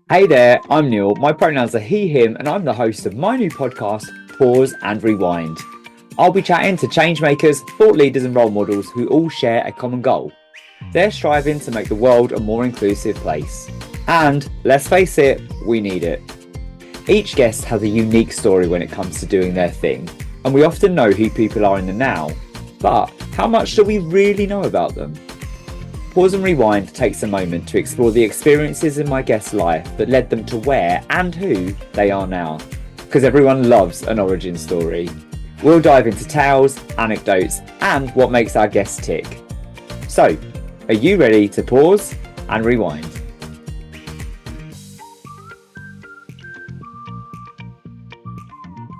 Hey there, I'm Neil. My pronouns are he, him, and I'm the host of my new podcast, Pause and Rewind. I'll be chatting to changemakers, thought leaders, and role models who all share a common goal. They're striving to make the world a more inclusive place. And let's face it, we need it. Each guest has a unique story when it comes to doing their thing, and we often know who people are in the now. But how much do we really know about them? Pause and Rewind takes a moment to explore the experiences in my guest's life that led them to where and who they are now. Because everyone loves an origin story. We'll dive into tales, anecdotes, and what makes our guests tick. So, are you ready to pause and rewind?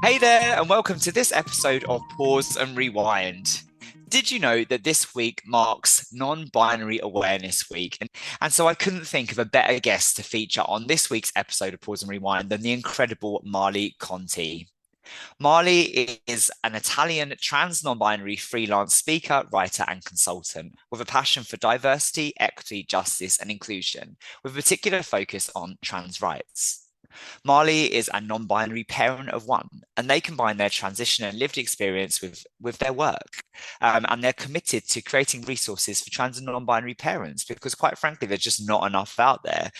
Hey there, and welcome to this episode of Pause and Rewind. Did you know that this week marks Non-Binary Awareness Week? And so I couldn't think of a better guest to feature on this week's episode of Pause and Rewind than the incredible Marley Conte. Marley is an Italian trans non-binary freelance speaker, writer, and consultant with a passion for diversity, equity, justice, and inclusion, with a particular focus on trans rights. Marley is a non-binary parent of one, and they combine their transition and lived experience with their work. And they're committed to creating resources for trans and non-binary parents because, quite frankly, there's just not enough out there.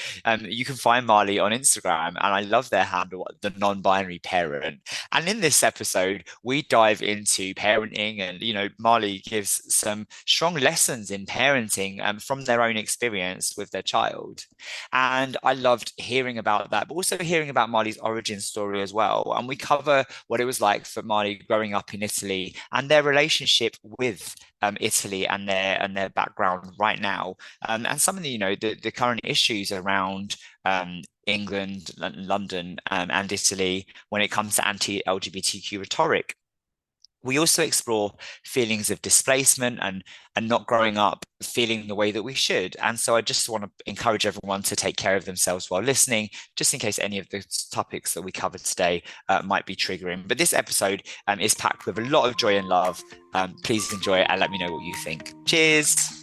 You can find Marley on Instagram, and I love their handle, the non-binary parent. And in this episode, we dive into parenting, and Marley gives some strong lessons in parenting from their own experience with their child. And I loved hearing about that, but also hearing about Marley's origin story as well. And we cover what it was like for Marley growing up in Italy and their relationship with Italy and their background right now, and some of the current issues around England, London, and Italy when it comes to anti-LGBTQ rhetoric. We also explore feelings of displacement and not growing up feeling the way that we should. And so I just want to encourage everyone to take care of themselves while listening, just in case any of the topics that we covered today might be triggering. But this episode is packed with a lot of joy and love. Please enjoy it and let me know what you think. Cheers.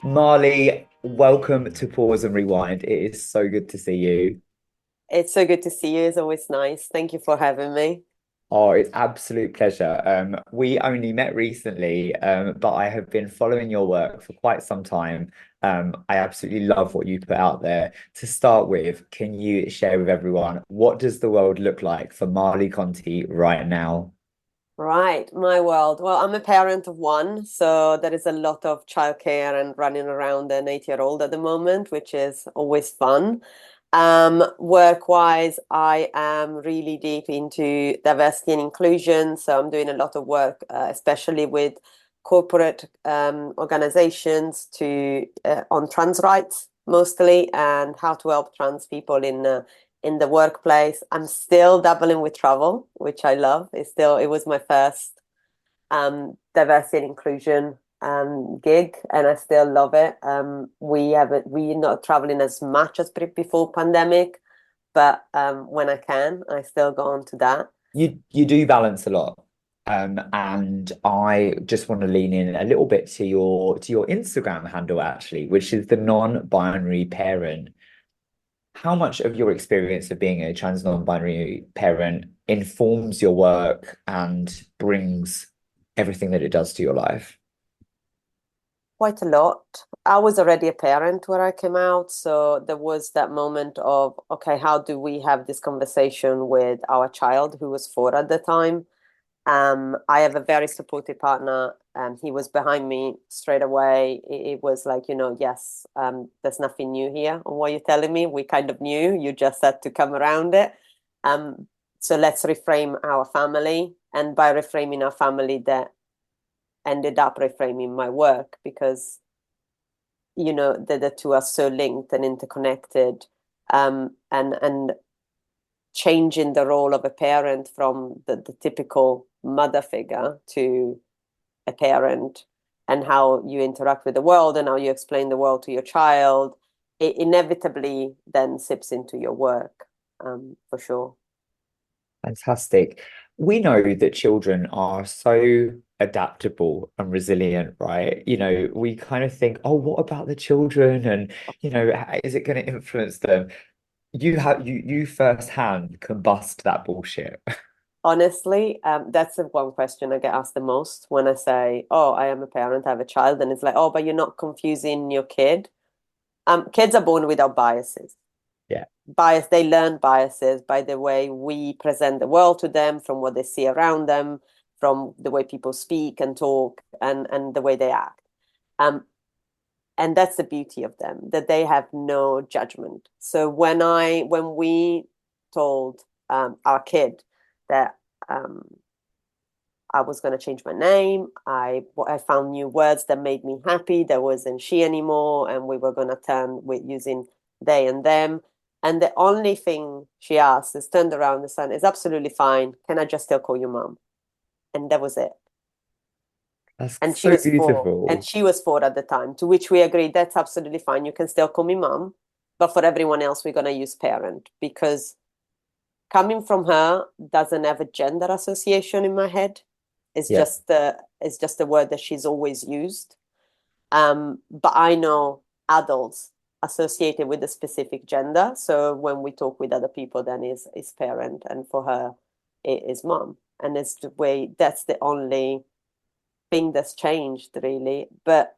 Marley, welcome to Pause and Rewind. It is so good to see you. It's so good to see you. It's always nice. Thank you for having me. Oh, it's absolute pleasure. We only met recently, but I have been following your work for quite some time. I absolutely love what you put out there. To start with, can you share with everyone what does the world look like for Marley Conte right now? Right, my world. Well, I'm a parent of one, so there is a lot of childcare and running around an 8-year-old at the moment, which is always fun. Work-wise, I am really deep into diversity and inclusion, so I'm doing a lot of work, especially with corporate organizations on trans rights mostly, and how to help trans people in the workplace. I'm still dabbling with travel, which I love. It was my first diversity and inclusion gig, and I still love it. We're not traveling as much as before pandemic, but when I can, I still go on to that. You do balance a lot. And I just want to lean in a little bit to your Instagram handle actually, which is the non-binary parent. How much of your experience of being a trans non-binary parent informs your work and brings everything that it does to your life? Quite a lot. I was already a parent when I came out, so there was that moment of, okay, how do we have this conversation with our child who was 4 at the time? I have a very supportive partner, and he was behind me straight away. It was like, yes, there's nothing new here on what you're telling me. We kind of knew, you just had to come around it. So let's reframe our family. And by reframing our family, that ended up reframing my work because, the two are so linked and interconnected. And changing the role of a parent from the typical mother figure to a parent, and how you interact with the world and how you explain the world to your child, it inevitably then sips into your work, for sure. Fantastic. We know that children are so adaptable and resilient, right? We kind of think, oh, what about the children? And, is it going to influence them? You firsthand combust that bullshit. Honestly, that's the one question I get asked the most when I say, "Oh, I am a parent, I have a child," and it's like, "Oh, but you're not confusing your kid." Kids are born without biases. Yeah, They learn biases by the way we present the world to them, from what they see around them, from the way people speak and talk, and the way they act. Um, and that's the beauty of them, that they have no judgment. So when we told our kid that um, I was going to change my name, I found new words that made me happy. There wasn't she anymore, and we were going to turn with using they and them. And the only thing she asked is turned around and said, "It's absolutely fine. Can I just still call you mom?" And that was it. that's And she so was four, and beautiful. she was four at the time, to which we agreed that's absolutely fine. You can still call me mom, but for everyone else, we're going to use parent, because coming from her doesn't have a gender association in my head. Yeah, It's just a word that she's always used. But I know adults associated with a specific gender. So when we talk with other people, then is parent, and for her, it is mom. And it's the way, that's the only thing that's changed, really. But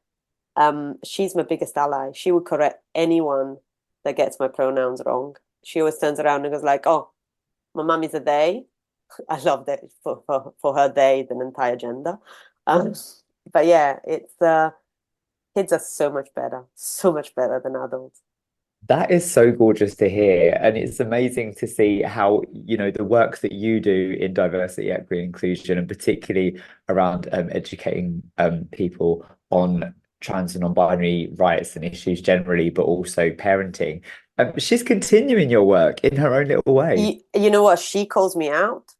she's my biggest ally. She would correct anyone that gets my pronouns wrong. She always turns around and goes like, "Oh, my mum is a they." I love that for her they, the entire gender. Um, but yeah, it's kids are so much better than adults. that is so gorgeous to hear. And it's amazing to see how, the work that you do in diversity, equity, and inclusion, and particularly around educating people on trans and non-binary rights and issues generally, but also parenting. She's continuing your work in her own little way. You know what? She calls me out,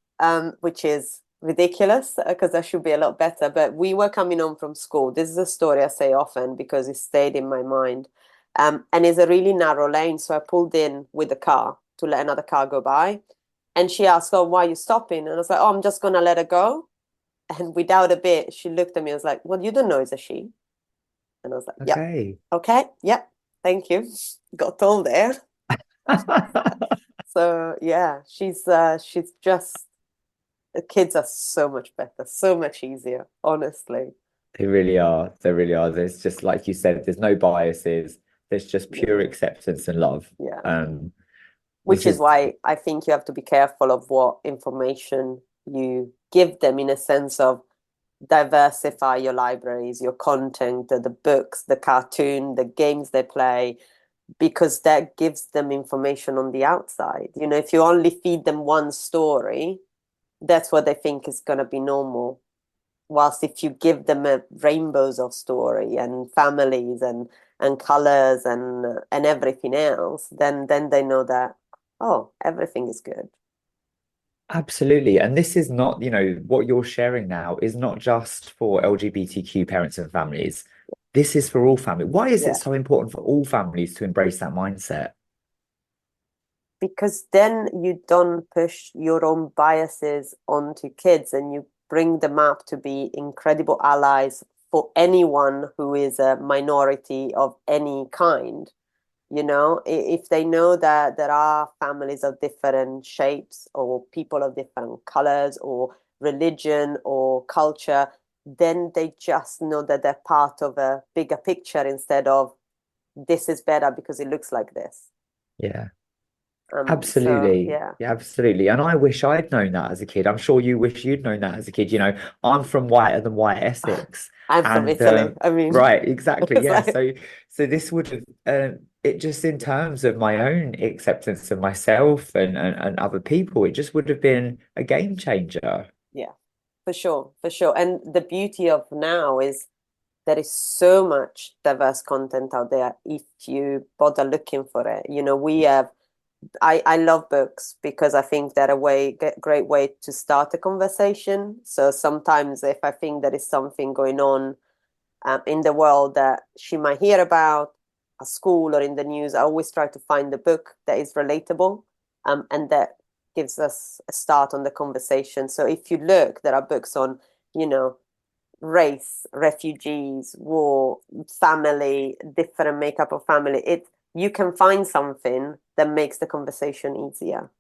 which is ridiculous because I should be a lot better. But we were coming home from school. This is a story I say often because it stayed in my mind. And it's a really narrow lane. So I pulled in with the car to let another car go by. And she asked, "Oh, why are you stopping?" And I was like, "Oh, I'm just going to let her go." And without a bit, she looked at me and was like, "Well, you don't know it's a she." And I was like, "Yep, Okay. okay, yep, thank you." Got told there. So yeah, she's just the kids are so much better, so much easier, honestly. They really are. They really are. There's just, like you said, there's no biases. There's just pure Yeah, acceptance and love. yeah. Which Which is is why I think you have to be careful of what information you give them, in a sense of diversify your libraries, your content, the books, the cartoon, the games they play, because that gives them information on the outside. You know, if you only feed them one story, that's what they think is going to be normal. Whilst if you give them rainbows of story and families and colors and everything else, then they know that, oh, everything is good. absolutely. And this is not, what you're sharing now is not just for LGBTQ parents and families. This is for all families. Why is it Yeah, so important for all families to embrace that mindset? because then you don't push your own biases onto kids, and you bring them up to be incredible allies for anyone who is a minority of any kind. You know, if they know that there are families of different shapes, or people of different colors, or religion or culture, then they just know that they're part of a bigger picture, instead of this is better because it looks like this. Yeah. So Absolutely. yeah. Yeah, absolutely. And I wish I'd known that as a kid. I'm sure you wish you'd known that as a kid. I'm from whiter than white Essex. I'm from And Italy. I mean, right, exactly. it's Yeah. like, So this would have it just in terms of my own acceptance of myself and other people, it just would have been a game changer. yeah, for sure, for sure. And the beauty of now is there is so much diverse content out there if you bother looking for it. You know, we have I love books because I think they're great way to start a conversation. So sometimes if I think there is something going on in the world that she might hear about at school or in the news, I always try to find a book that is relatable, and that gives us a start on the conversation. So if you look, there are books on, race, refugees, war, family, different makeup of family. You can find something that makes the conversation easier,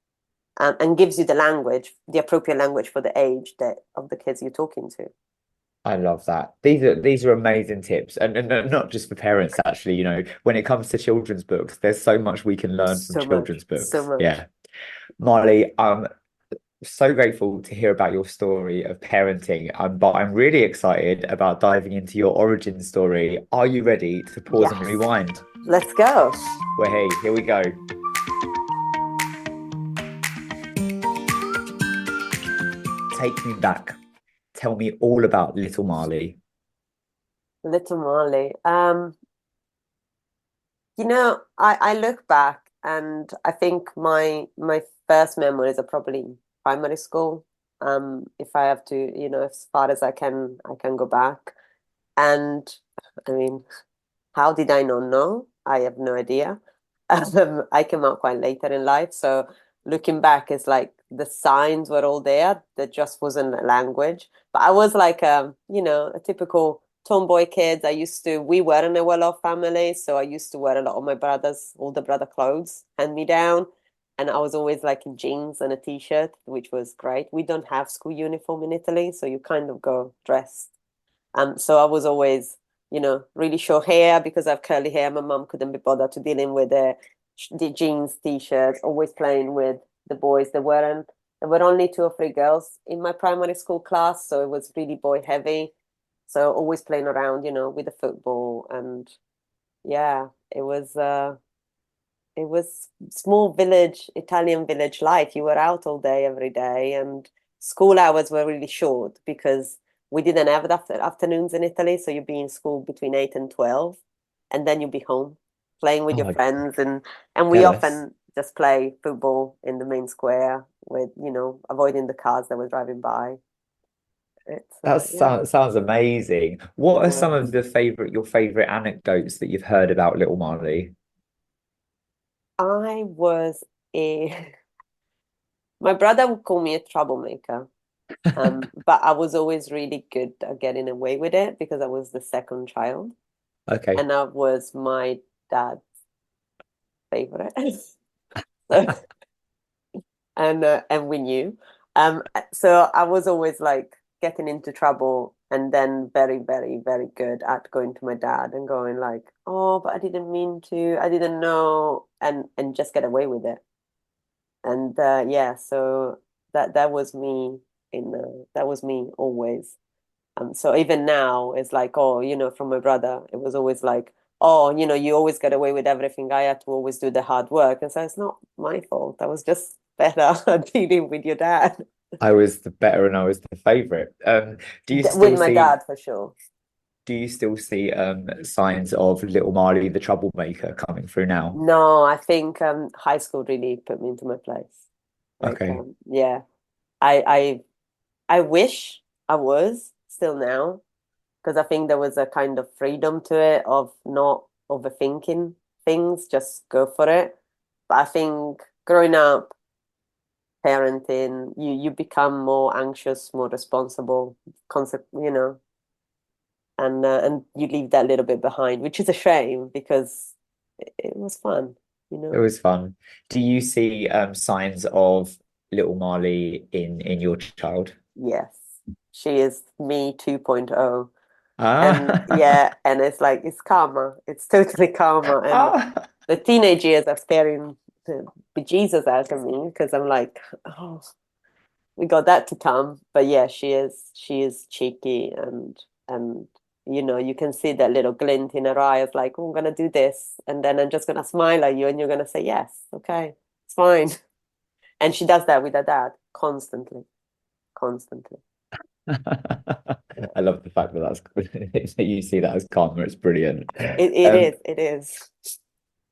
and gives you the language, the appropriate language for the age of the kids you're talking to. I love that. These are amazing tips, and not just for parents, actually. When it comes to children's books, there's so much we can learn from So much, children's so books. much. Yeah. Marley, I'm so grateful to hear about your story of parenting, but I'm really excited about diving into your origin story. Are you ready to pause and Yes. rewind? Let's go. Well, hey, here we go. Take me back. Tell me all about little Marley. Little Marley. I look back and I think my first memories are probably primary school. If I have to, as far as I can go back. And I mean, how did I not know? I have no idea. I came out quite later in life, so looking back, it's like the signs were all there. There just wasn't a language. But I was like, a typical tomboy kid. We weren't a well-off family, so I used to wear a lot of my brother's older brother clothes, hand me down. And I was always like in jeans and a t-shirt, which was great. We don't have school uniform in Italy, so you kind of go dressed. So I was always, really short hair because I have curly hair. My mum couldn't be bothered to dealing with the jeans, t-shirts, always playing with the boys. There were only 2 or 3 girls in my primary school class, so it was really boy heavy. So always playing around, with the football. And yeah, it was small village, Italian village life. You were out all day, every day, and school hours were really short because we didn't have afternoons in Italy. So you'd be in school between 8 and 12, and then you'd be home playing with Oh your my, friends. And we jealous. often just play football in the main square with, avoiding the cars that were driving by. That Yeah. sounds amazing. What are some of Yeah. your favorite anecdotes that you've heard about little Marley? I was a, my brother would call me a troublemaker. But I was always really good at getting away with it because I was the second child, Okay. and I was my dad's favorite. So, and we knew. So I was always like getting into trouble, and then very, very, very good at going to my dad and going like, "Oh, but I didn't mean to. I didn't know," and just get away with it. And yeah, so that was me that was me always. So even now, it's like, oh, from my brother, it was always like, oh, you always get away with everything. I had to always do the hard work. And so it's not my fault. I was just better at dealing with your dad. I was the better and I was the favorite. Do you With still my see dad, for sure. do you still see signs of little Marley the troublemaker coming through now? No, I think high school really put me into my place. Like, Okay. yeah, I I wish I was still now, because I think there was a kind of freedom to it of not overthinking things, just go for it. But I think growing up, parenting, you become more anxious, more responsible, concept, and you leave that little bit behind, which is a shame because it was fun, you It know. was fun. Do you see signs of little Marley in your child? Yes, she is me 2.0. And Ah, yeah, and it's like it's karma. It's totally karma. And ah. the teenage years are scaring the bejesus out of me because I'm like, oh, we got that to come. But yeah, she is cheeky, and you can see that little glint in her eyes, like, oh, I'm gonna do this, and then I'm just gonna smile at you, and you're gonna say yes, okay, it's fine. And she does that with her dad constantly, constantly. I love the fact that that you see that as karma. It's brilliant. It Um, is, it is.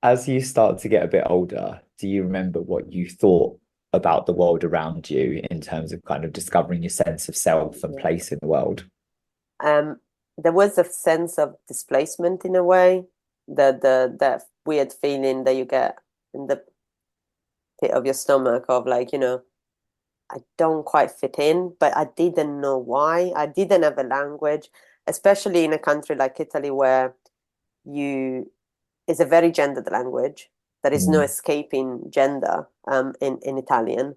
as you start to get a bit older, do you remember what you thought about the world around you in terms of kind of discovering your sense of self and Yeah. place in the world? Um, there was a sense of displacement in a way, that weird feeling that you get in the pit of your stomach of like, I don't quite fit in, but I didn't know why. I didn't have a language, especially in a country like Italy where you it's a very gendered language. There is no Mm. escaping gender in Italian,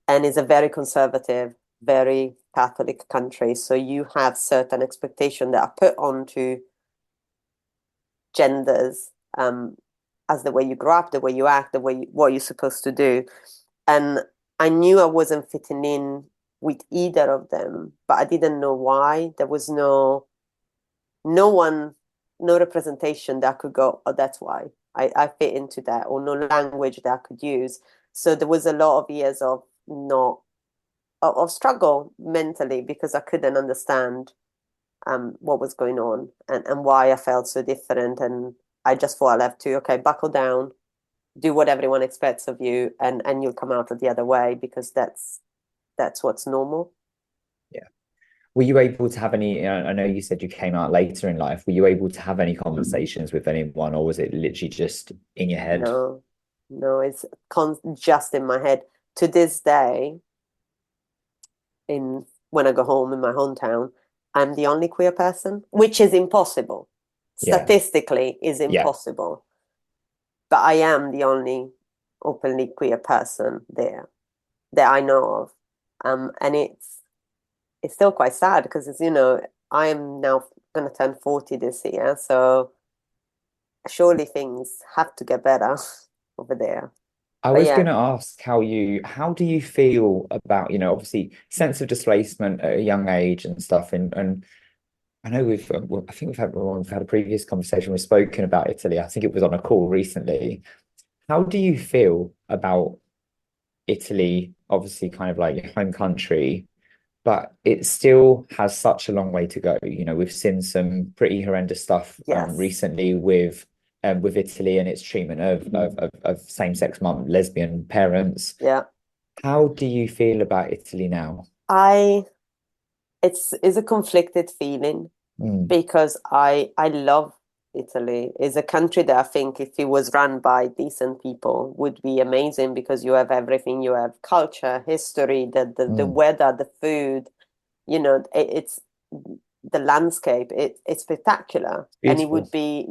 and it's a very conservative, very Catholic country. So you have certain expectations that are put onto genders as the way you grow up, the way you act, what you're supposed to do. And I knew I wasn't fitting in with either of them, but I didn't know why. There was no one, no representation that could go, oh, that's why I fit into that, or no language that I could use. So there was a lot of years of not of struggle mentally because I couldn't understand what was going on and why I felt so different. And I just thought I left to, okay, buckle down, do what everyone expects of you, and you'll come out of the other way because that's what's normal. Yeah. Were you able to have any, I know you said you came out later in life, were you able to have any conversations with anyone, or was it literally just in your head? No, no, it's just in my head. To this day, in when I go home in my hometown, I'm the only queer person, which is impossible. Yeah. Statistically, is Yeah. impossible. But I am the only openly queer person there that I know of. And it's still quite sad because it's, I am now gonna turn 40 this year, so surely things have to get better over there. I But was yeah, going to ask how do you feel about, obviously sense of displacement at a young age and stuff. And I know I think we've had a previous conversation. We've spoken about Italy. I think it was on a call recently. How do you feel about Italy? Obviously, kind of like your home country, but it still has such a long way to go. We've seen some pretty horrendous stuff yes, recently with Italy and its treatment of same-sex lesbian parents. yeah. How do you feel about Italy now? I it's a conflicted feeling Mm, because I love Italy. It's a country that I think if it was run by decent people would be amazing because you have everything. You have culture, history, the mm, weather, the food. It's the landscape. It's spectacular, and it beautiful. would be.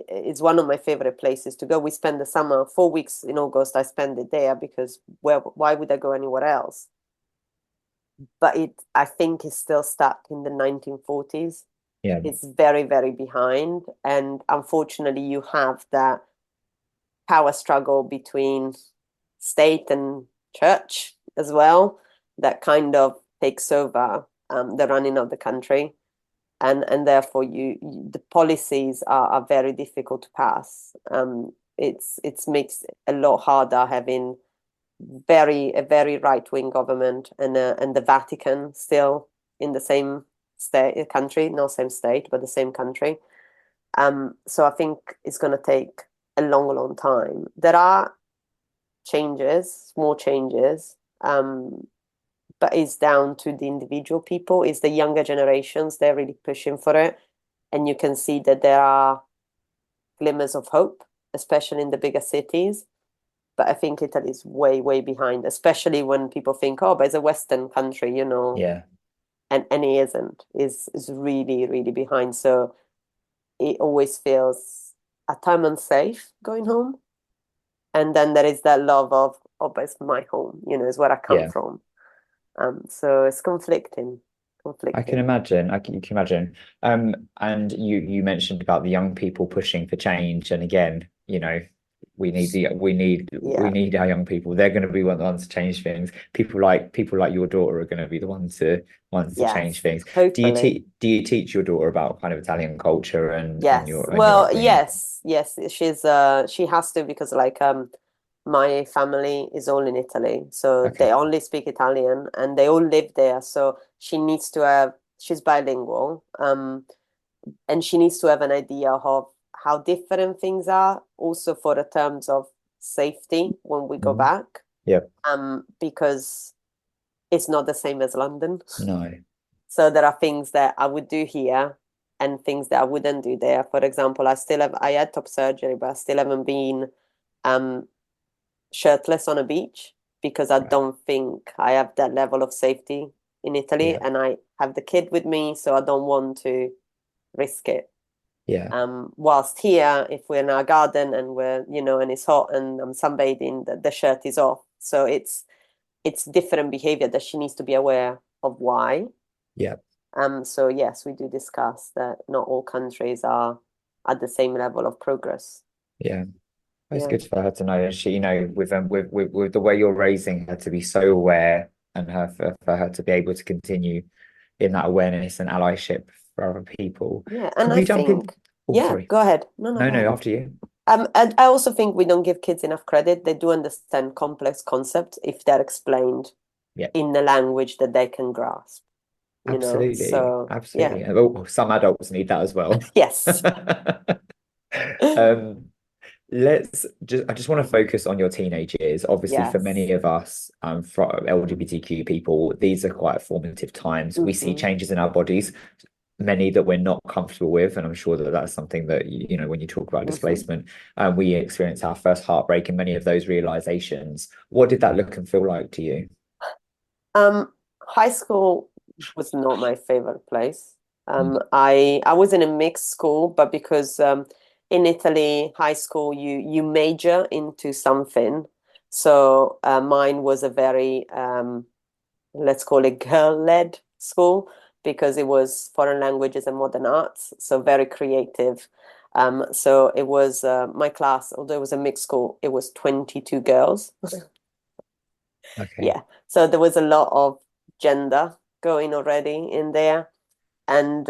It's one of my favorite places to go. We spend the summer 4 weeks in August. I spend it there because why would I go anywhere else? But I think is still stuck in the 1940s. Yeah, It's very, very behind. And unfortunately, you have that power struggle between state and church as well that kind of takes over the running of the country. And therefore, the policies are very difficult to pass. It's makes it a lot harder having a very right wing government and the Vatican still in the same state country, not same state, but the same country. So I think it's going to take a long, long time. There are changes, small changes, but it's down to the individual people. It's the younger generations, they're really pushing for it. And you can see that there are glimmers of hope, especially in the bigger cities. But I think Italy is way, way behind, especially when people think, oh, but it's a Western country, yeah. and it isn't. Is really, really behind. So it always feels at time unsafe going home. And then there is that love of, oh, but it's my home, is where I come Yeah. from. So it's conflicting, I can conflicting. imagine. You can imagine. And you mentioned about the young people pushing for change, and again, we Yeah, need our young people. They're going to be the ones to change things. People like your daughter are going to be the ones to change yes, things. hopefully. Do you teach your daughter about kind of Italian culture and Yes. your Well, upbringing? yes. She has to because like my family is all in Italy. So Okay. they only speak Italian and they all live there. So she's bilingual. And she needs to have an idea of how different things are also for the terms of safety when we go Mhm. back. Yeah. Because it's not the same as London. No. So there are things that I would do here and things that I wouldn't do there. For example, I had top surgery, but I still haven't been um, shirtless on a beach because I don't think I have that level of safety in Italy, Yeah. and I have the kid with me, so I don't want to risk it. Yeah. Whilst here, if we're in our garden and we're, and it's hot and I'm sunbathing, the shirt is off. So it's different behavior that she needs to be aware of why. Yeah. So yes, we do discuss that not all countries are at the same level of progress. Yeah. It's Yeah. good for her to know. And she, with the way you're raising her to be so aware, and for her to be able to continue in that awareness and allyship for other people. Yeah. Can And I we jump in? think, Oh, yeah, sorry. go ahead. No, No, go no, ahead. after you. And I also think we don't give kids enough credit. They do understand complex concepts if they're explained Yeah. in the language that they can grasp. Absolutely. So yeah. Absolutely. And some adults need that as well. Yes. Um, I just want to focus on your teenage years. Obviously, for Yes. many of us, for LGBTQ people, these are quite formative times. We see Mhm. changes in our bodies, many that we're not comfortable with, and I'm sure that that's something that when you talk about Mhm. displacement, we experience our first heartbreak and many of those realizations. What did that look and feel like to you? High school was not my favorite place. I was in a mixed school, but because in Italy, high school you major into something. So mine was a very let's call it girl-led school because it was foreign languages and modern arts, so very creative. So it was my class, although it was a mixed school, it was 22 girls. Okay. Yeah. So there was a lot of gender going already in there. And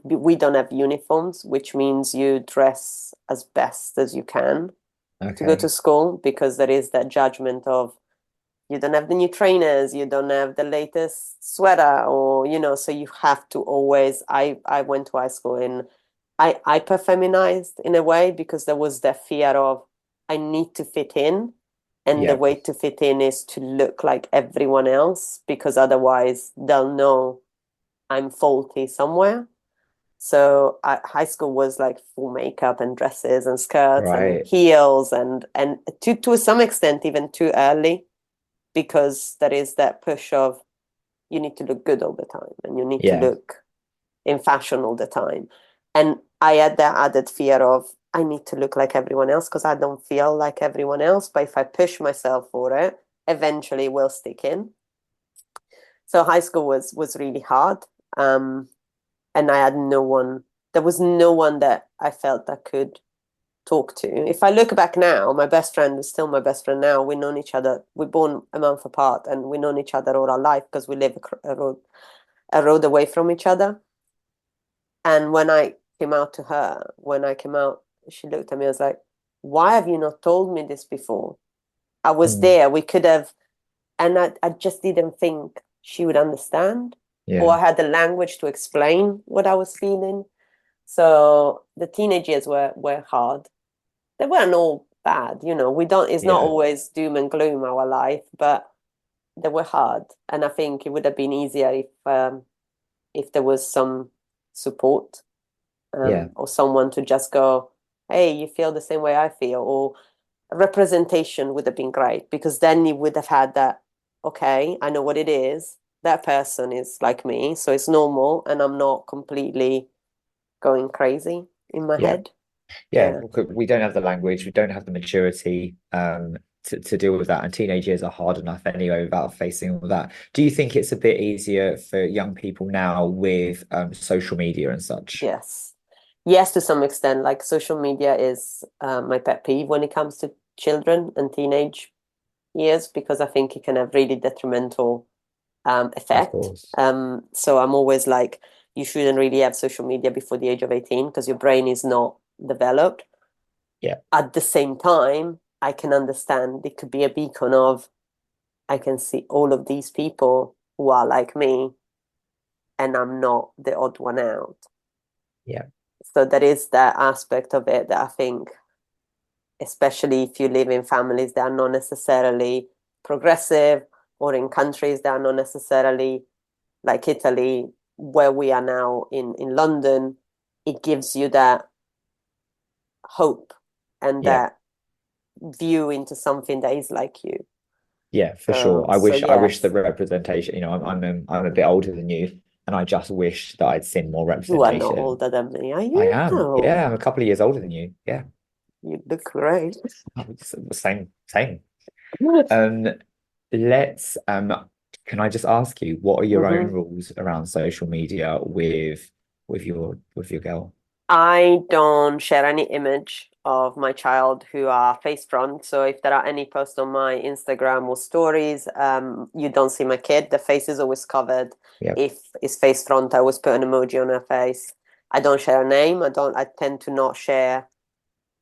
we don't have uniforms, which means you dress as best as you can to go to Okay. school because there is that judgment of you don't have the new trainers, you don't have the latest sweater, or so you have to always. I went to high school and I hyper feminized in a way because there was that fear of I need to fit in, and the Yeah. way to fit in is to look like everyone else because otherwise they'll know I'm faulty somewhere. So high school was like full makeup and dresses and skirts and Right. heels and to some extent even too early because there is that push of you need to look good all the time and you need to Yeah. look in fashion all the time. And I had that added fear of I need to look like everyone else because I don't feel like everyone else. But if I push myself for it, eventually we'll stick in. So high school was really hard. And I had no one, there was no one that I felt I could talk to. If I look back now, my best friend is still my best friend now. We've known each other, we're born a month apart, and we've known each other all our life because we live a road away from each other. And when I came out to her, when I came out, she looked at me and was like, why have you not told me this before? I was Mm. there. We could have, and I just didn't think she would understand, or Yeah. I had the language to explain what I was feeling. So the teenage years were hard. They weren't all bad, We don't. It's not Yeah. always doom and gloom our life, but they were hard. And I think it would have been easier if there was some support, Yeah. or someone to just go, "Hey, you feel the same way I feel," or a representation would have been great because then you would have had that. Okay, I know what it is. That person is like me, so it's normal, and I'm not completely going crazy in my Yeah. head. Yeah, Yeah. we don't have the language, we don't have the maturity to deal with that. And teenage years are hard enough anyway without facing all that. Do you think it's a bit easier for young people now with social media and such? Yes. Yes, to some extent. Like social media is my pet peeve when it comes to children and teenage years because I think it can have really detrimental Of effect. course. So I'm always like, you shouldn't really have social media before the age of 18 because your brain is not developed. Yeah. At the same time, I can understand it could be a beacon of, I can see all of these people who are like me and I'm not the odd one out. Yeah. So there is that aspect of it that I think, especially if you live in families that are not necessarily progressive or in countries that are not necessarily like Italy, where we are now in London, it gives you that hope and Yeah. that view into something that is like you. Yeah, for sure. I So wish the yes, representation, I'm a bit older than you, and I just wish that I'd seen more you are not representation. older than me, are I you? am. No, Yeah, I'm a couple of years older than you. Yeah. you look great. Same. Um, let's can I just ask you, what are your own Hmm. rules around social media with your girl? I don't share any image of my child who are face front. So if there are any posts on my Instagram or stories, you don't see my kid. The face is always covered. Yep. If it's face front, I always put an emoji on her face. I don't share a name. I tend to not share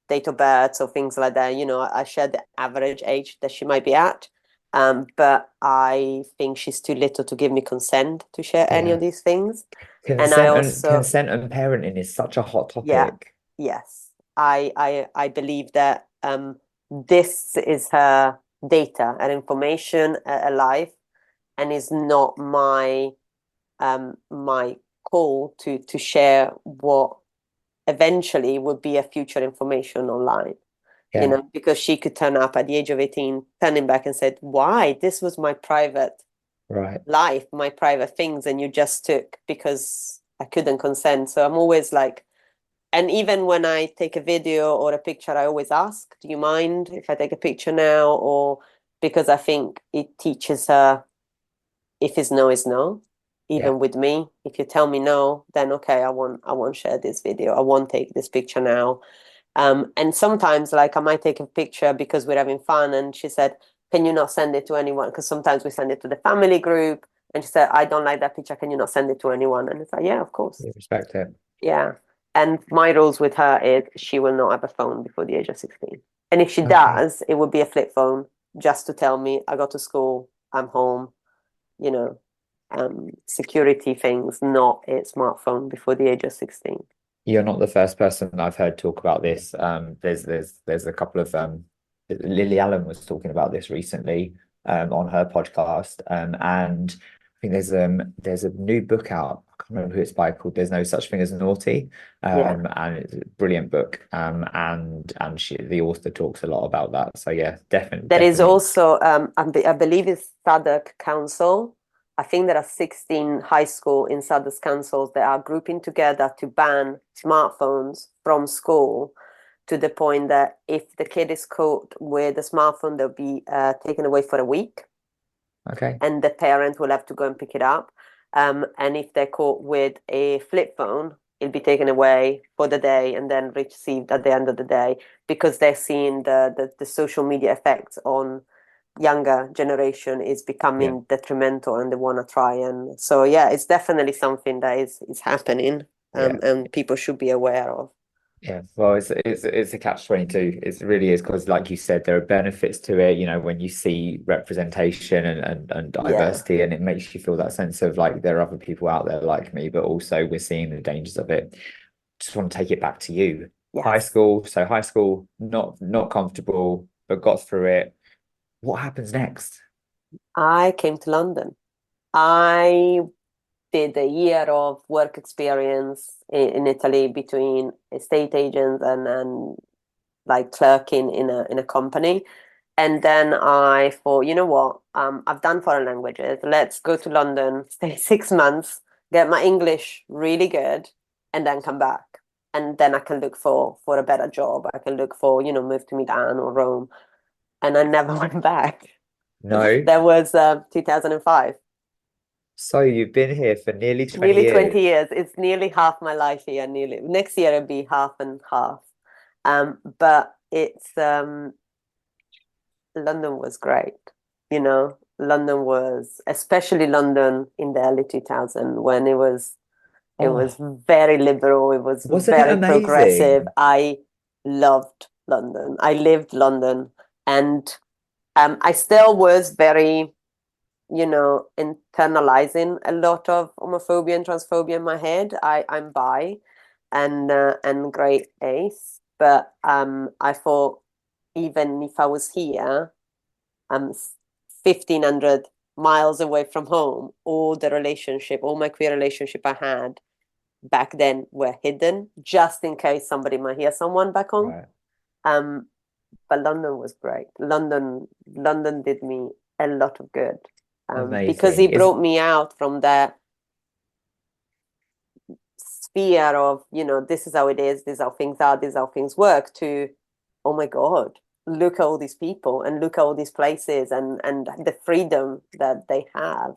date of birth or things like that. I share the average age that she might be at. But I think she's too little to give me consent to share any Yeah. of these things. And I Consent and also, consent and parenting is such a hot yeah, topic. yes, I believe that this is her data and information, a life, and is not my call to share what eventually would be a future information online. Yeah, Because she could turn up at the age of 18, turning back and said, "Why? This was my private right. life, my private things, and you just took because I couldn't consent." So I'm always like, and even when I take a video or a picture, I always ask, "Do you mind if I take a picture now?" Or because I think it teaches her, if it's no, it's no. Yeah, Even with me, if you tell me no, then okay, I won't share this video. I won't take this picture now. And sometimes, like, I might take a picture because we're having fun, and she said, "Can you not send it to anyone?" Because sometimes we send it to the family group, and she said, "I don't like that picture. Can you not send it to anyone?" And it's like, "Yeah, of course." we respect it. Yeah. And my rules with her is she will not have a phone before the age of 16. And if she Okay. does, it would be a flip phone just to tell me I got to school, I'm home, you know, security things, not a smartphone before the age of 16. You're not the first person I've heard talk about this. There's a couple of Lily Allen was talking about this recently on her podcast. And I think there's a new book out. I can't remember who it's by, called "There's No Such Thing as Naughty." Yeah. And it's a brilliant book. And the author talks a lot about that. So yeah, definitely, There is definitely. also, I believe it's Sadek Council. I think there are 16 high school in Sadek councils that are grouping together to ban smartphones from school, to the point that if the kid is caught with a smartphone, they'll be taken away for a week, Okay. and the parent will have to go and pick it up. And if they're caught with a flip phone, it'll be taken away for the day and then received at the end of the day, because they're seeing the social media effects on younger generation is Yeah. becoming detrimental, and they want to try. And so yeah, it's definitely something that is happening, Yeah. and people should be aware of. Yeah, well, it's a catch-22. It really is, because, like you said, there are benefits to it. When you see representation and Yeah. diversity, and it makes you feel that sense of like there are other people out there like me, but also we're seeing the dangers of it. Just want to take it back to you. High Yes. school, so high school, not comfortable, but got through it. What happens next? I came to London. I did a year of work experience in Italy between estate agents and like clerking in a company. And then I thought, you know what? I've done foreign languages. Let's go to London, stay 6 months, get my English really good, and then come back. And then I can look for a better job. I can look for, move to Milan or Rome. And I never went back. No. That was 2005. So you've been here for nearly 20 Nearly 20 years. years. It's nearly half my life here. Nearly next year it'll be half and half. But it's London was great. London was, especially London in the early 2000s, when it was Oh, very liberal. It was wasn't it very progressive. amazing? I loved London. I lived London, and I still was very, internalizing a lot of homophobia and transphobia in my head. I'm bi and grade ace, but I thought, even if I was here, I'm 1,500 miles away from home. All my queer relationship I had back then were hidden, just in case somebody might hear someone back home. Right. Um, but London was great. London did me a lot of good, because Amazing. it brought me out from that sphere of, this is how it is, this is how things are, this is how things work, to, oh my God, look at all these people and look at all these places and the freedom that they have.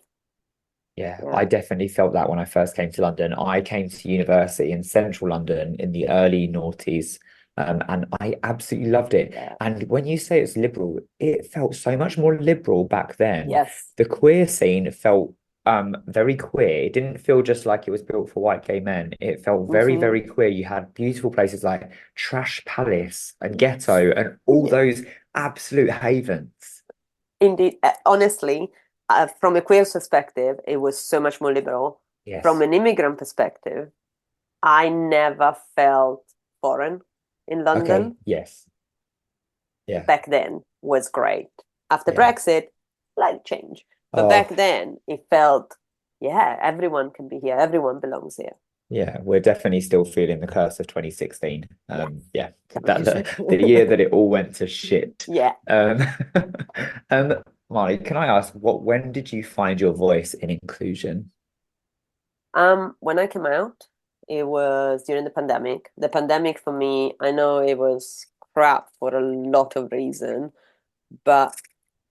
Yeah, Yeah. I definitely felt that when I first came to London. I came to university in central London in the early noughties, and I absolutely loved it. Yeah. And when you say it's liberal, it felt so much more liberal back then. Yes. The queer scene felt very queer. It didn't feel just like it was built for white gay men. It felt very, Mm-hmm. very queer. You had beautiful places like Trash Palace and Ghetto and all Yeah. those absolute havens. Indeed, honestly, from a queer perspective, it was so much more liberal. Yes. From an immigrant perspective, I never felt foreign in London. Okay. Yes. Yeah. Back then was great. After Yeah. Brexit, slight change. But Oh, back then, it felt, yeah, everyone can be here. Everyone belongs here. yeah, we're definitely still feeling the curse of 2016. Yeah, that definitely. the year that it all went to shit. Yeah. Um, Marley, can I ask when did you find your voice in inclusion? When I came out, it was during the pandemic. The pandemic for me, I know it was crap for a lot of reasons, but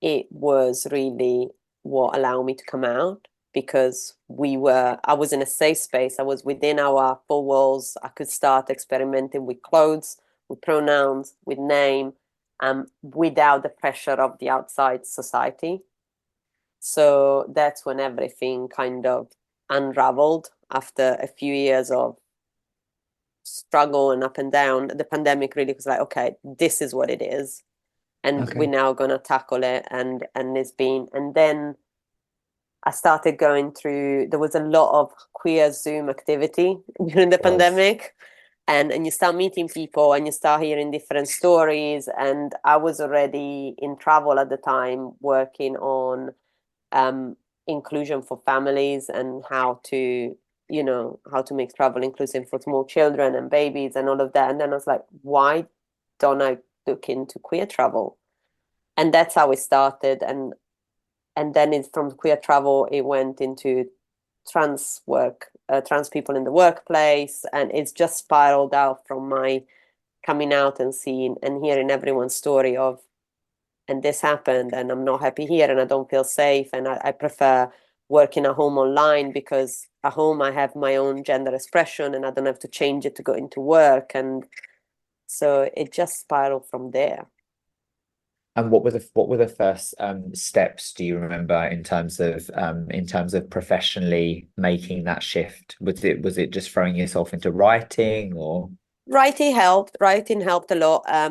it was really what allowed me to come out, because I was in a safe space. I was within our four walls. I could start experimenting with clothes, with pronouns, with name, without the pressure of the outside society. So that's when everything kind of unraveled after a few years of struggle and up and down. The pandemic really was like, okay, this is what it is, and Okay. we're now gonna tackle it. And it's been, and then I started going through, there was a lot of queer Zoom activity during the pandemic, and you start meeting people and you start hearing different stories. And I was already in travel at the time, working on inclusion for families and how to make travel inclusive for small children and babies and all of that. And then I was like, why don't I look into queer travel? And that's how it started. And then it's from queer travel, it went into trans work, trans people in the workplace, and it's just spiraled out from my coming out and seeing and hearing everyone's story of, and this happened, and I'm not happy here, and I don't feel safe, and I prefer working at home online, because at home I have my own gender expression and I don't have to change it to go into work. And so it just spiraled from there. And what were the first steps, do you remember, in terms of professionally making that shift? Was it just throwing yourself into writing, or? Writing helped. Writing helped a lot. I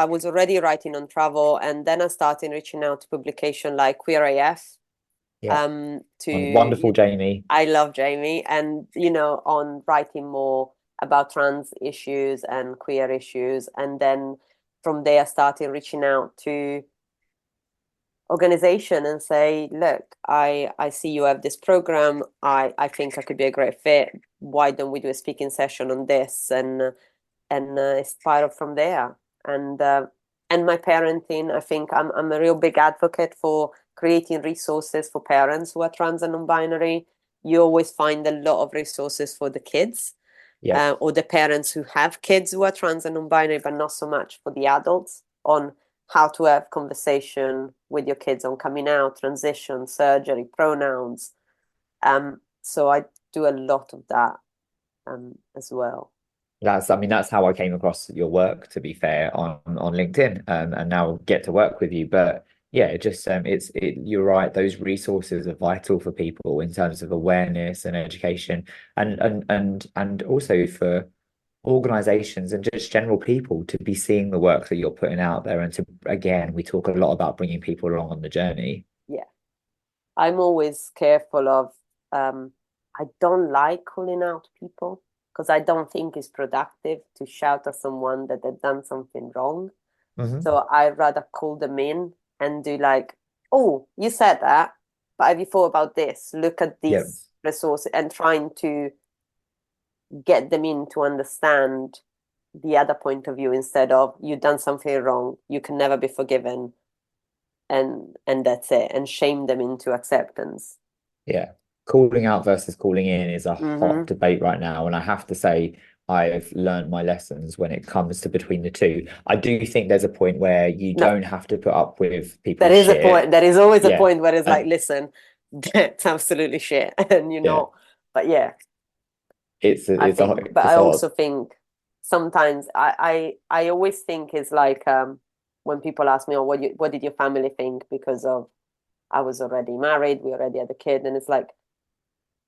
was already writing on travel, and then I started reaching out to publication like Queer AF. Yeah. To Wonderful Jamie. I love Jamie, and on writing more about trans issues and queer issues. And then from there, I started reaching out to organization and say, look, I see you have this program. I think I could be a great fit. Why don't we do a speaking session on this? And it spiraled from there. And my parenting, I think I'm a real big advocate for creating resources for parents who are trans and non-binary. You always find a lot of resources for the kids, Yeah. or the parents who have kids who are trans and non-binary, but not so much for the adults, on how to have conversation with your kids on coming out, transition, surgery, pronouns. So I do a lot of that as well. That's how I came across your work, to be fair, on LinkedIn, and now get to work with you. But yeah, you're right, those resources are vital for people in terms of awareness and education, and also for organizations and just general people to be seeing the work that you're putting out there, and to, again, we talk a lot about bringing people along on the journey. Yeah. I'm always careful of, I don't like calling out people, because I don't think it's productive to shout at someone that they've done something wrong. Mm-hmm. So I'd rather call them in and do like, oh, you said that, but have you thought about this? Look at these resources, and trying to get them in to understand the other point of view instead of you've done something wrong, you can never be forgiven, and that's it, and shame them into acceptance. Yeah. Calling out versus calling in is a hot Hmm. debate right now. And I have to say, I've learned my lessons when it comes to between the two. I do think there's a point where you No, don't have to put up with there people's is a point. shit. There is always a Yeah. point where it's like, And listen, that's absolutely shit, and yeah, But yeah, it's a, I it's a think. But it's I a hot. also think sometimes I always think is like when people ask me, "Oh, what did your family think?" Because of I was already married, we already had a kid, and it's like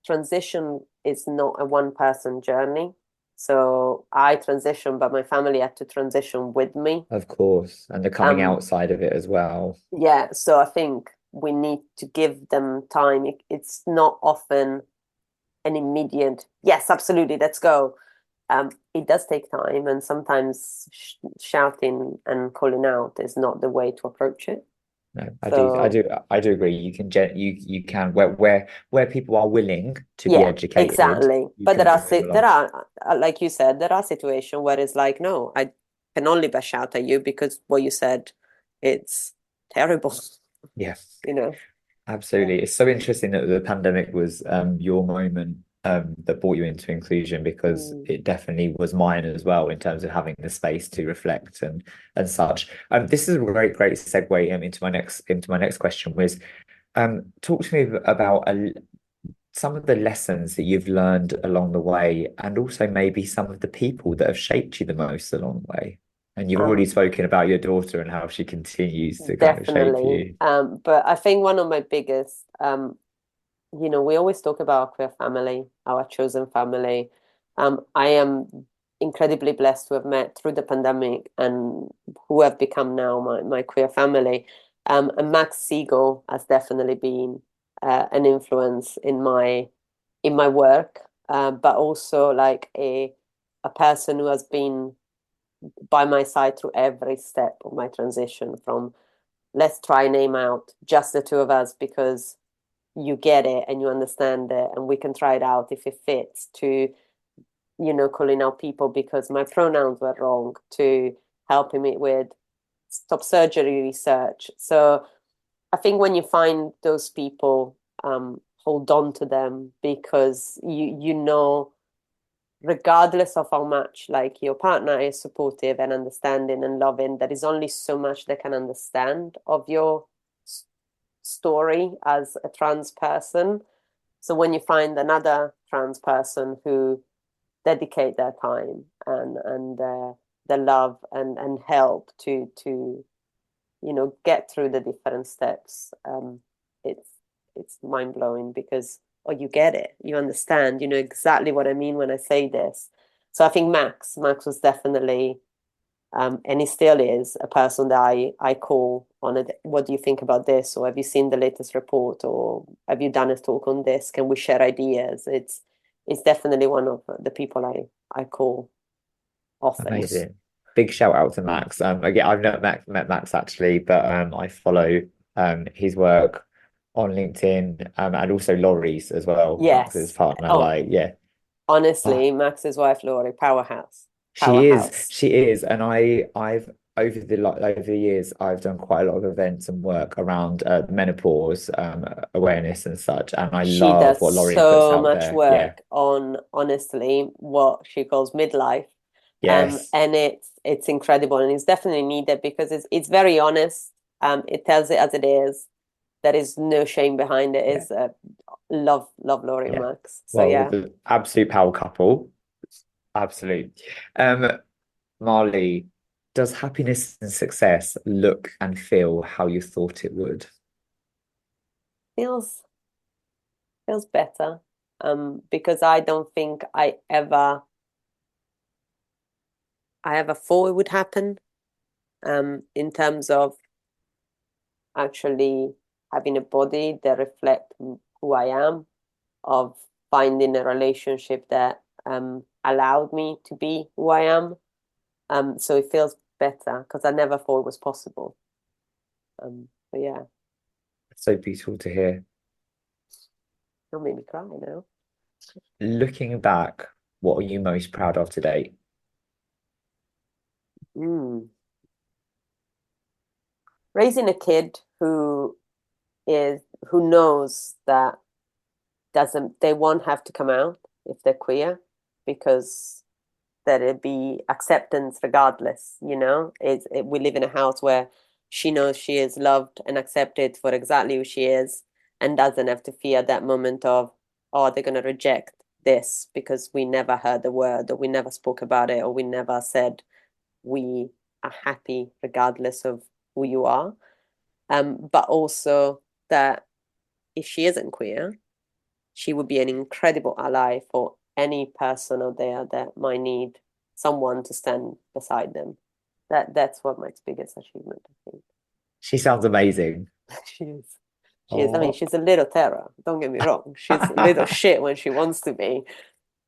transition is not a one person journey. So I transitioned, but my family had to transition with me. Of course. And the coming Um, outside of it as well. yeah, so I think we need to give them time. It's not often an immediate, yes, absolutely, let's go. It does take time, and sometimes shouting and calling out is not the way to approach it. No, So I do agree. You can where people are willing to be yeah, educated, exactly. you But can bring them there along. are like you said, there are situations where it's like, no, I can only bash out at you because what you said, it's terrible, Yeah. you know. Yeah. Absolutely. It's so interesting that the pandemic was your moment that brought you into inclusion because Mm. it definitely was mine as well in terms of having the space to reflect and such. This is a great segue into my next question was talk to me about some of the lessons that you've learned along the way and also maybe some of the people that have shaped you the most along the way. And you've already Um, spoken about your daughter and how she continues to kind of shape Definitely. you. But I think one of my biggest, we always talk about our queer family, our chosen family. I am incredibly blessed to have met through the pandemic and who have become now my queer family. And Max Siegel has definitely been an influence in my work, but also like a person who has been by my side through every step of my transition from let's try name out just the two of us because you get it and you understand it and we can try it out if it fits to calling out people because my pronouns were wrong to helping me with stop surgery research. So I think when you find those people, hold on to them because regardless of how much like your partner is supportive and understanding and loving, there is only so much they can understand of your story as a trans person. So when you find another trans person who dedicate their time and their love and help to get through the different steps, it's mind blowing because oh you get it, you understand, you know exactly what I mean when I say this. So I think Max was definitely and he still is a person that I call on it. What do you think about this? Or have you seen the latest report? Or have you done a talk on this? Can we share ideas? It's definitely one of the people I call often. Amazing. Big shout out to Max. Again, I've not met Max actually, but I follow his work on LinkedIn and also Laurie's as well, Max's Yes. partner. Oh, Like, yeah. Oh, honestly, Max's wife Laurie, powerhouse, she is, powerhouse. she is. And I've over the years, I've done quite a lot of events and work around menopause awareness and such. And I She love does what Laurie puts so out much there. Yeah. work on honestly what she calls midlife. Yes. And it's incredible and it's definitely needed because it's very honest. It tells it as it is. There is no shame behind it. Yeah. Is love Laurie and Yeah. Max. So Well, yeah, the absolute power couple. Absolute. Um, Marley, does happiness and success look and feel how you thought it would? feels feels better. Because I don't think I ever thought it would happen. In terms of actually having a body that reflect who I am, of finding a relationship that allowed me to be who I am. So it feels better because I never thought it was possible. But yeah, So beautiful to hear. don't make me cry now. Looking back, what are you most proud of today? Mm. Raising a kid who knows that they won't have to come out if they're queer, because that it be acceptance regardless, we live in a house where she knows she is loved and accepted for exactly who she is, and doesn't have to fear that moment of, oh, they're going to reject this because we never heard the word, or we never spoke about it, or we never said we are happy regardless of who you are. But also that if she isn't queer, she would be an incredible ally for any person out there that might need someone to stand beside them. That's what my biggest achievement, I think. She sounds amazing. She is. She is. I mean, Oh. she's a little terror. Don't get me wrong. She's a little shit when she wants to be,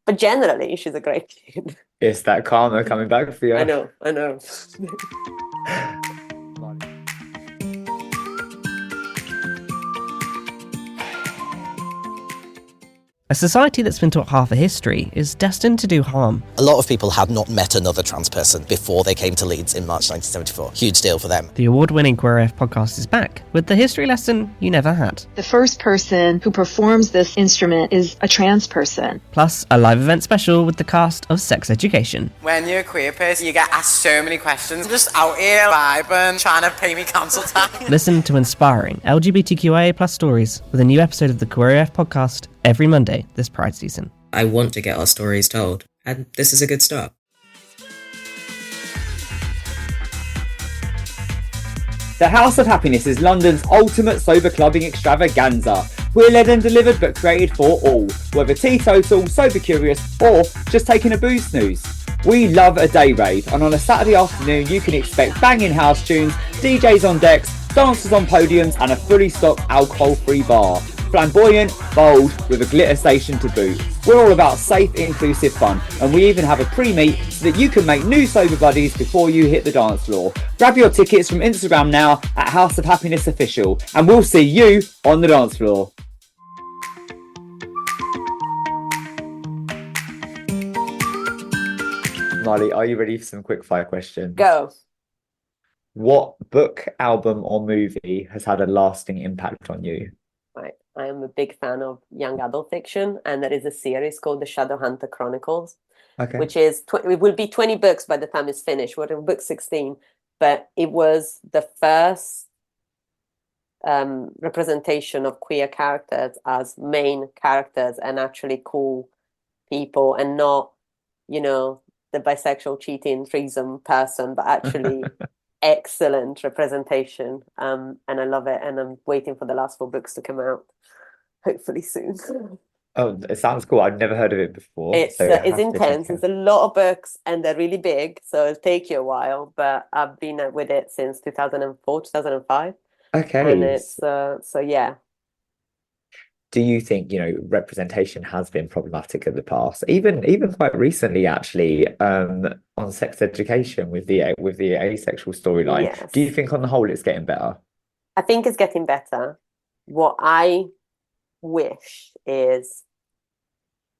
but generally, she's a great kid. It's that karma coming back for you. I know. A society that's been taught half a history is destined to do harm. A lot of people had not met another trans person before they came to Leeds in March 1974. Huge deal for them. The award-winning Queer AF podcast is back with the history lesson you never had. The first person who performs this instrument is a trans person. Plus, a live event special with the cast of Sex Education. When you're a queer person, you get asked so many questions. I'm just out here vibing, trying to pay me council tax. Listen to inspiring LGBTQIA+ stories with a new episode of the Queer AF podcast every Monday this Pride season. I want to get our stories told, and this is a good start. The House of Happiness is London's ultimate sober clubbing extravaganza. We're led and delivered but created for all, whether teetotal, sober curious, or just taking a booze snooze. We love a day rave, and on a Saturday afternoon you can expect banging house tunes, DJs on decks, dancers on podiums, and a fully stocked alcohol-free bar. Flamboyant, bold, with a glitter station to boot. We're all about safe, inclusive fun, and we even have a pre-meet so that you can make new sober buddies before you hit the dance floor. Grab your tickets from Instagram now at House of Happiness Official, and we'll see you on the dance floor. Marley, are you ready for some quick fire questions? Go. What book, album, or movie has had a lasting impact on you? Right. I am a big fan of young adult fiction, and there is a series called The Shadowhunter Chronicles, which is it will be 20 books by the time it's finished. We're in book 16, but it was the first representation of queer characters as main characters and actually cool people, and not, the bisexual cheating threesome person, but actually excellent representation. And I love it, and I'm waiting for the last 4 books to come out, hopefully soon. Oh, it sounds cool. I've never heard of it before. It's intense. It's a lot of books, and they're really big, so it'll take you a while, but I've been with it since 2004, 2005. Okay. And it's so yeah. Do you think, representation has been problematic in the past, even quite recently, actually, on Sex Education with the asexual storyline? Yes. Do you think on the whole it's getting better? I think it's getting better. What I wish is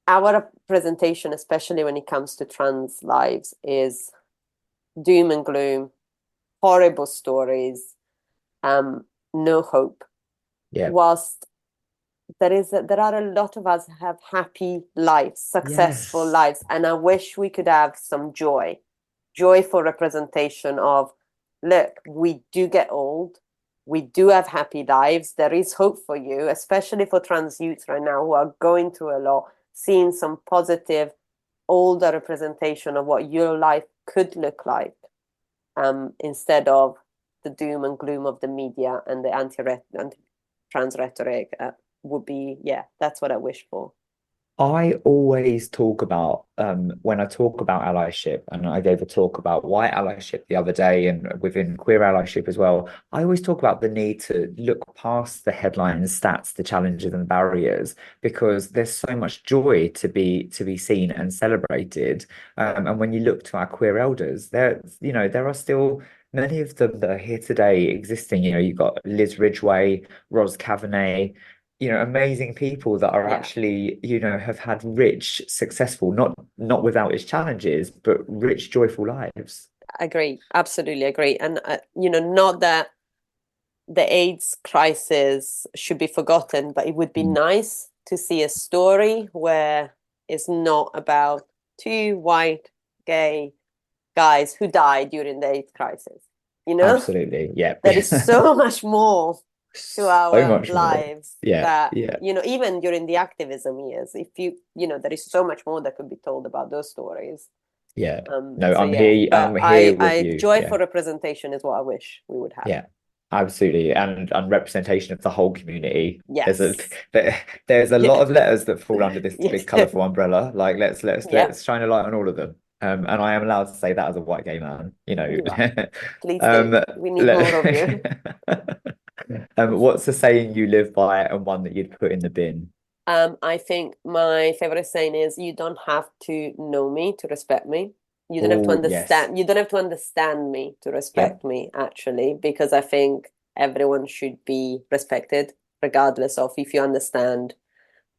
our representation, especially when it comes to trans lives, is doom and gloom, horrible stories, no hope. Yeah. Whilst there are a lot of us have happy lives, successful lives, and I wish we could have some joyful representation of, look, we do get old, we do have happy lives, there is hope for you, especially for trans youth right now who are going through a lot, seeing some positive older representation of what your life could look like, instead of the doom and gloom of the media and the anti-trans rhetoric. Would be, that's what I wish for. I always talk about, when I talk about allyship, and I gave a talk about white allyship the other day, and within queer allyship as well, I always talk about the need to look past the headline stats, the challenges and barriers, because there's so much joy to be seen and celebrated. And when you look to our queer elders, there are still many of them that are here today existing. You've got Liz Ridgway, Ros Kavanagh, amazing people that are actually, have had rich, successful, not without its challenges, but rich, joyful lives. Agree, absolutely agree. And, not that the AIDS crisis should be forgotten, but it would be nice to see a story where it's not about two white gay guys who died during the AIDS crisis. Absolutely. Yeah. There is so much more to So our much more. lives Yeah. that, Yeah. even during the activism years, if there is so much more that could be told about those stories. Yeah. So I'm yeah, here. but I'm here with I you. joy Yeah. for representation is what I wish we would have. Yeah. Absolutely. And representation of the whole community. Yes. There's a lot of letters that fall under this Yes. big colourful umbrella. Like let's Yeah. shine a light on all of them. And I am allowed to say that as a white gay man, You are. Please do. We need more of you. What's the saying you live by and one that you'd put in the bin? I think my favorite saying is, you don't have to know me to respect me. You don't have to understand. Yes. You don't have to understand me to respect me, actually, because I think everyone should be respected, regardless of if you understand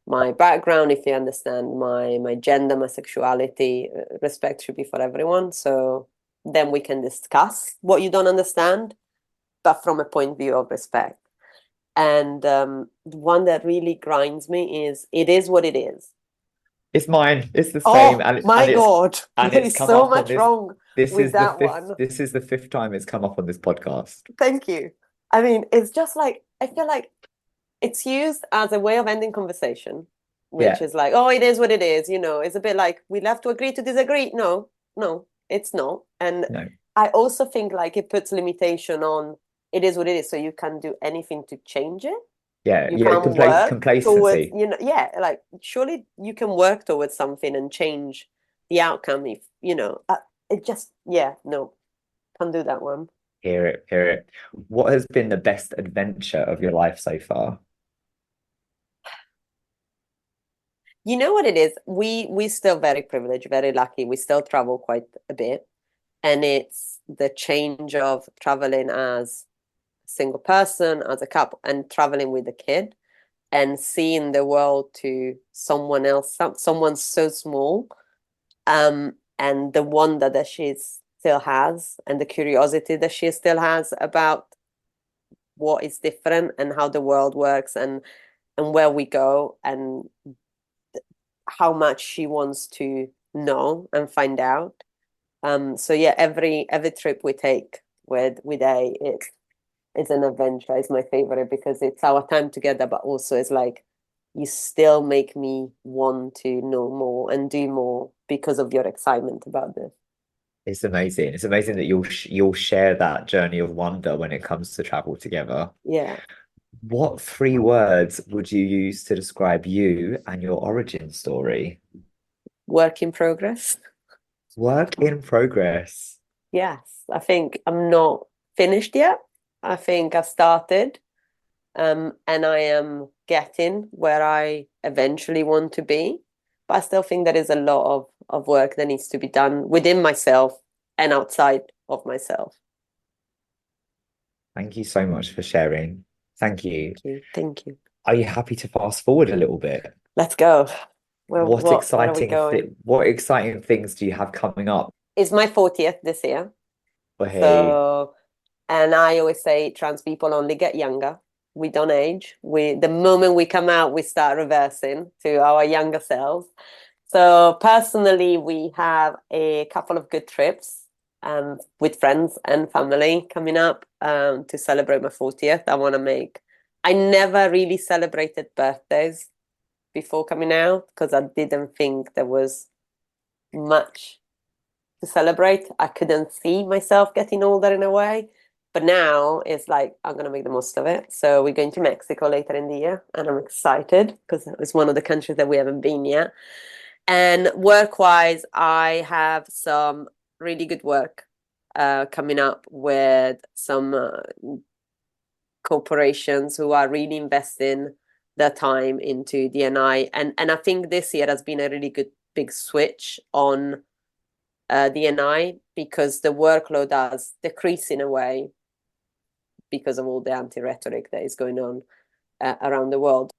my background, if you understand my gender, my sexuality. Respect should be for everyone. So then we can discuss what you don't understand, but from a point of view of respect. And one that really grinds me is, it is what it is. It's mine. It's the same. Oh my God, there is so much wrong with that one. This is the fifth time it's come up on this podcast. Thank you. I mean, it's just like, I feel like it's used as a way of ending conversation, which is like, oh, it is what it is. It's a bit like, we'll have to agree to disagree. No, it's not. And No. I also think like it puts limitation on, it is what it is. So you can't do anything to change it. Yeah, You can't work complacency. towards, like surely you can work towards something and change the outcome if, it just, no, can't do that one. Hear it, hear it. What has been the best adventure of your life so far? You know what it is? We still very privileged, very lucky. We still travel quite a bit. And it's the change of traveling as a single person, as a couple, and traveling with a kid, and seeing the world to someone else, someone so small, and the wonder that she still has, and the curiosity that she still has about what is different and how the world works, and where we go, and how much she wants to know and find out. So yeah, every trip we take with A, it's an adventure. It's my favorite because it's our time together, but also it's like, you still make me want to know more and do more because of your excitement about this. It's amazing. It's amazing that you'll share that journey of wonder when it comes to travel together. Yeah. What 3 words would you use to describe you and your origin story? Work in progress. Work in progress. Yes, I think I'm not finished yet. I think I've started, and I am getting where I eventually want to be. But I still think there is a lot of work that needs to be done within myself and outside of myself. Thank you so much for sharing. Thank you. Thank you. Are you happy to fast forward a little bit? Let's go. Well, what exciting things do you have coming up? It's my 40th this year. Oh, hey. So, and I always say trans people only get younger. We don't age. The moment we come out, we start reversing to our younger selves. So personally, we have a couple of good trips with friends and family coming up to celebrate my 40th. I never really celebrated birthdays before coming out because I didn't think there was much to celebrate. I couldn't see myself getting older in a way. But now it's like, I'm going to make the most of it. So we're going to Mexico later in the year. And I'm excited because it's one of the countries that we haven't been yet. And work-wise, I have some really good work coming up with some corporations who are really investing their time into D&I. And I think this year has been a really good big switch on D&I because the workload has decreased in a way because of all the anti-rhetoric that is going on around the world.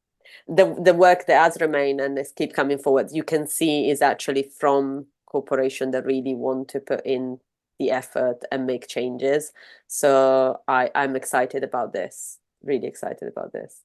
The work that has remained and is keep coming forward, you can see is actually from corporations that really want to put in the effort and make changes. So I'm excited about this, really excited about this.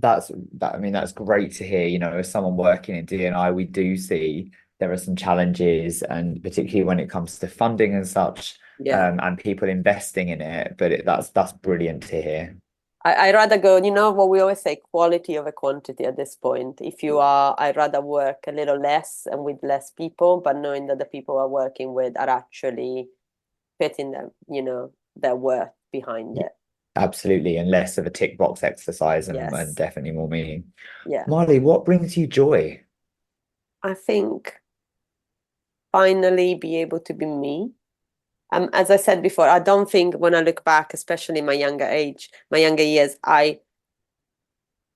I mean, that's great to hear. You know, as someone working in D&I, we do see there are some challenges, and particularly when it comes to funding and such, Yeah. and people investing in it. But that's brilliant to hear. I rather go, you know what we always say, quality over quantity at this point. I'd rather work a little less and with less people, but knowing that the people we're working with are actually putting them, their worth behind it. Absolutely, and less of a tick box exercise and Yes. definitely more meaning. Yeah. Marley, what brings you joy? I think finally be able to be me. As I said before, I don't think when I look back, especially in my younger years,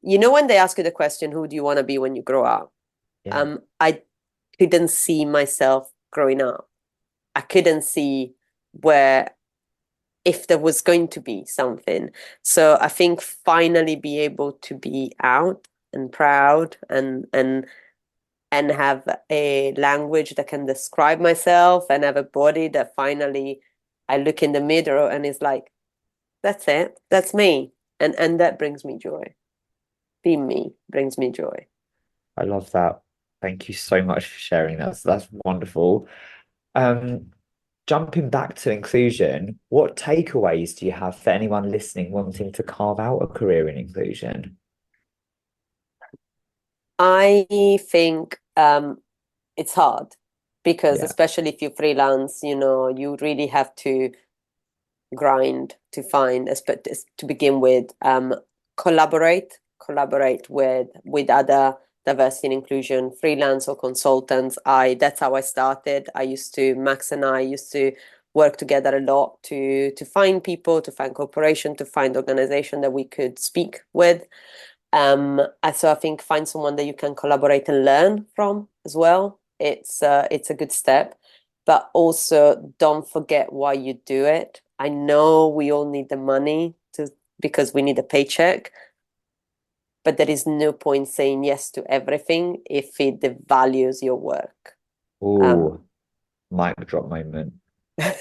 when they ask you the question, who do you want to be when you grow up? Yeah. I couldn't see myself growing up. I couldn't see if there was going to be something. So I think finally be able to be out and proud and have a language that can describe myself and have a body that finally I look in the mirror and it's like, that's it, that's me. And that brings me joy. Being me brings me joy. I love that. Thank you so much for sharing that. That's wonderful. Um, Jumping back to inclusion, what takeaways do you have for anyone listening wanting to carve out a career in inclusion? I think it's hard because Yeah. especially if you freelance, you really have to grind to find, to begin with, collaborate with other diversity and inclusion freelance or consultants. That's how I started. Max and I used to work together a lot to find people, to find cooperation, to find organization that we could speak with. So I think find someone that you can collaborate and learn from as well. It's a good step, but also don't forget why you do it. I know we all need the money because we need a paycheck, but there is no point saying yes to everything if it devalues your work. Oh, mic drop moment. I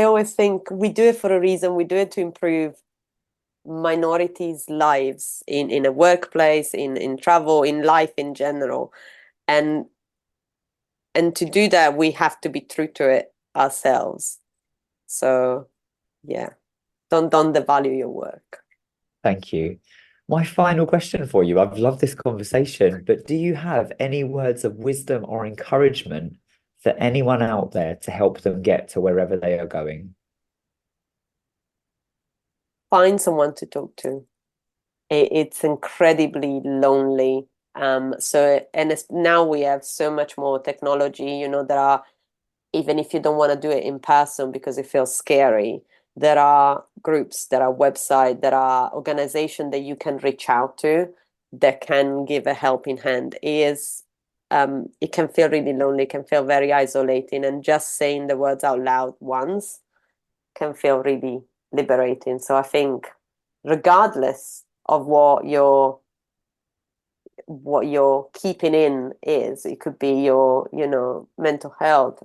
always think we do it for a reason. We do it to improve minorities' lives in a workplace, in travel, in life in general. And to do that, we have to be true to it ourselves. So yeah, don't devalue your work. Thank you. My final question for you. I've loved this conversation, but do you have any words of wisdom or encouragement for anyone out there to help them get to wherever they are going? Find someone to talk to. It's incredibly lonely. Now we have so much more technology, there are, even if you don't want to do it in person because it feels scary, there are groups, there are websites, there are organizations that you can reach out to that can give a helping hand. It can feel really lonely, it can feel very isolating, and just saying the words out loud once can feel really liberating. So I think regardless of what you're keeping in is, it could be your mental health,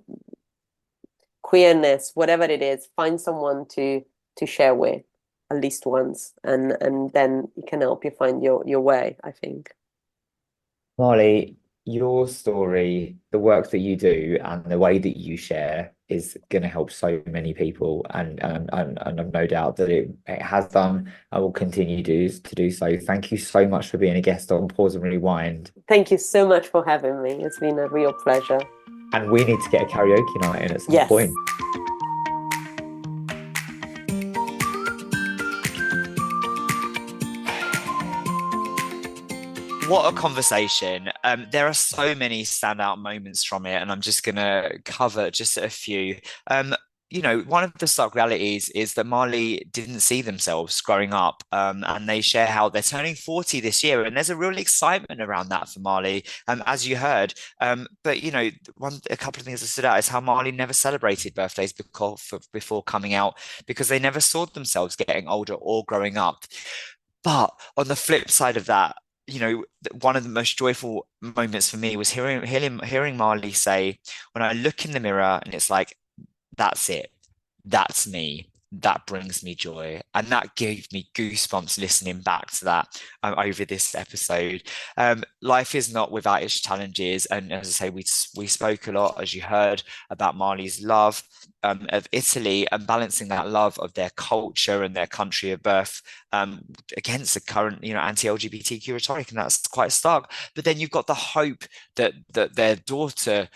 queerness, whatever it is, find someone to share with at least once, and then it can help you find your way, I think. Marley, your story, the work that you do, and the way that you share is going to help so many people, and I've no doubt that it has done and will continue to do so. Thank you so much for being a guest on Pause and Rewind. Thank you so much for having me. It's been a real pleasure. And we need to get a karaoke night in at some Yes. point. What a conversation. There are so many standout moments from it, and I'm just going to cover just a few. One of the stark realities is that Marley didn't see themselves growing up, and they share how they're turning 40 this year, and there's a real excitement around that for Marley, as you heard. But a couple of things that stood out is how Marley never celebrated birthdays before coming out because they never saw themselves getting older or growing up. But on the flip side of that, one of the most joyful moments for me was hearing Marley say, when I look in the mirror and it's like, that's it, that's me, that brings me joy. And that gave me goosebumps listening back to that over this episode. Life is not without its challenges. And as I say, we spoke a lot, as you heard, about Marley's love of Italy and balancing that love of their culture and their country of birth against the current, anti-LGBTQ rhetoric. And that's quite stark. But then you've got the hope that their daughter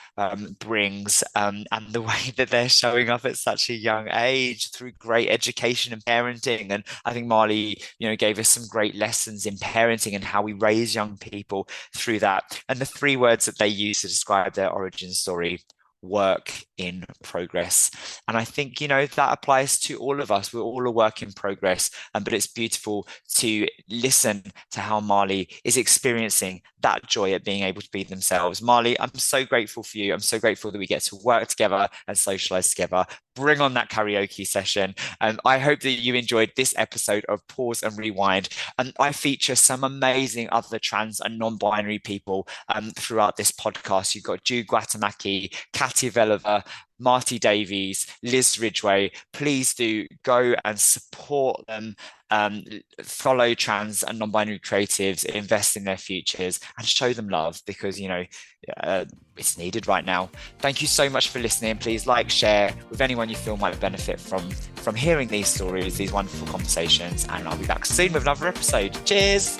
brings, and the way that they're showing up at such a young age through great education and parenting. And I think Marley, gave us some great lessons in parenting and how we raise young people through that. And the 3 words that they use to describe their origin story: work in progress. And I think, that applies to all of us. We're all a work in progress. But it's beautiful to listen to how Marley is experiencing that joy at being able to be themselves. Marley, I'm so grateful for you. I'm so grateful that we get to work together and socialize together. Bring on that karaoke session. And I hope that you enjoyed this episode of Pause and Rewind. And I feature some amazing other trans and non-binary people throughout this podcast. You've got Jude Guatemaki, Katia Velova, Marty Davies, Liz Ridgway. Please do go and support them. Follow trans and non-binary creatives, invest in their futures, and show them love, because it's needed right now. Thank you so much for listening. Please like, share with anyone you feel might benefit from hearing these stories, these wonderful conversations, and I'll be back soon with another episode. Cheers.